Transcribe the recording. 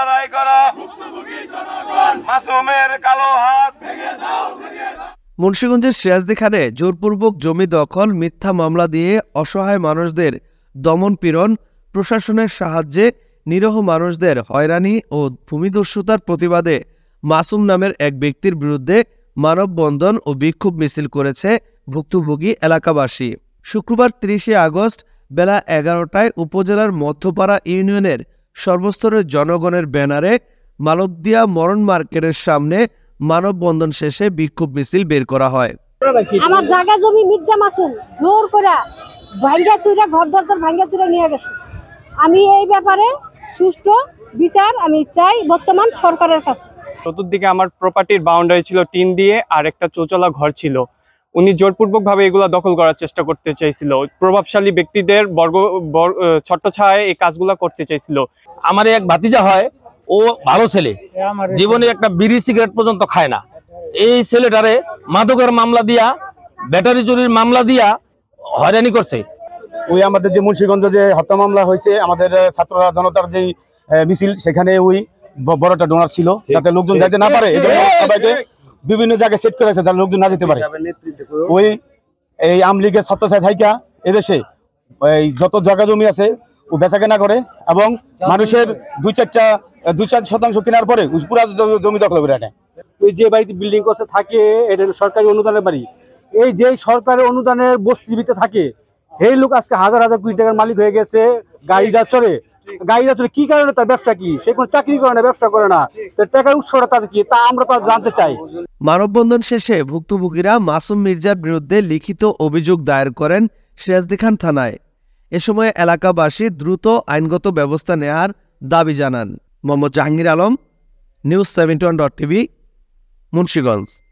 লড়াই করা মাসুমের কালো হাত। মুন্সিগঞ্জের সিরাজদিখানে জোরপূর্বক জমি দখল, মিথ্যা মামলা দিয়ে অসহায় মানুষদের দমন-পীড়ন, প্রশাসনের সাহায্যে নিরীহ মানুষদের হয়রানি ও ভূমিদস্যুতার প্রতিবাদে মাসুম নামের এক ব্যক্তির বিরুদ্ধে মানববন্ধন ও বিক্ষোভ মিছিল করেছে ভুক্তভোগী এলাকাবাসী। শুক্রবার ৩০ আগস্ট বেলা ১১টায় উপজেলার মধ্যপাড়া ইউনিয়নের সর্বস্তরের জনগণের ব্যানারে মালবদিয়া মরণ মার্কেটের সামনে মানববন্ধন শেষে বিক্ষোভ মিছিল বের করা হয়। আমার জায়গা জমি মির্জা মাসুম জোর করে ভাঙ্গা চুরা ঘর দরজার ভাঙ্গা চুরা নিয়ে গেছে। আমি এই ব্যাপারে সুষ্ঠু বিচার আমি চাই বর্তমান সরকারের কাছে। চতুর্দিকে আমার প্রপার্টির বাউন্ডারি ছিল টিন দিয়ে, আর একটা চৌচলা ঘর ছিল। উনি জোরপূর্বক ভাবে এগুলা দখল করার চেষ্টা করতে চাইছিল। প্রভাবশালী ব্যক্তিদের ছোট্ট ছায় এই কাজগুলা করতে চাইছিল। আমার এক ভাতিজা হয়, ও ভালো ছেলে, জীবনে একটা বিড়ি সিগারেট পর্যন্ত খায় না। এই ছেলেটারে মাদকের মামলা দিয়া, ব্যাটারি চুরির মামলা দিয়া হয়রানি করছে। ওই আমাদের যে মুন্সিগঞ্জ যে হত্যা মামলা হয়েছে, আমাদের ছাত্ররা জনতার যে মিছিল, সেখানে ওই বড়টা ডোনার ছিল, যাতে লোকজন যাইতে না পারে। এই জন্য সবাইকে বিভিন্ন জায়গায় সেট করেছে যাতে লোকজন না যেতে পারে। ওই এই আমলিগের ছত্রছায়া থাইকা এদেশে এই যত জায়গা জমি আছে ও বেচা কেনা করে এবং মানুষের ২-৪ শতাংশ কেনার পরে পুরা জমি দখল করে নেয়। ওই যে বাড়িতে বিল্ডিং করছে থাকে, এটা সরকারি অনুদানের বাড়ি। এই যে সরকারি অনুদানের বস্তিতে থাকে, এই লোক আজকে হাজার হাজার কোটি টাকার মালিক হয়ে গেছে। গাড়িটা চড়ে কি কারণে? তার ব্যবসা কি? সে কোনো চাকরি করে না, ব্যবসা করে না, টাকার উৎসটা তাদের কি, তা আমরা তো জানতে চাই। মানববন্ধন শেষে ভুক্তভোগীরা মাসুম মির্জার বিরুদ্ধে লিখিত অভিযোগ দায়ের করেন সিরাজদিখান থানায়। এ সময় এলাকাবাসী দ্রুত আইনগত ব্যবস্থা নেয়ার দাবি জানান। Mohammad Jahangir Alam, news 71.tv, Munshiganj.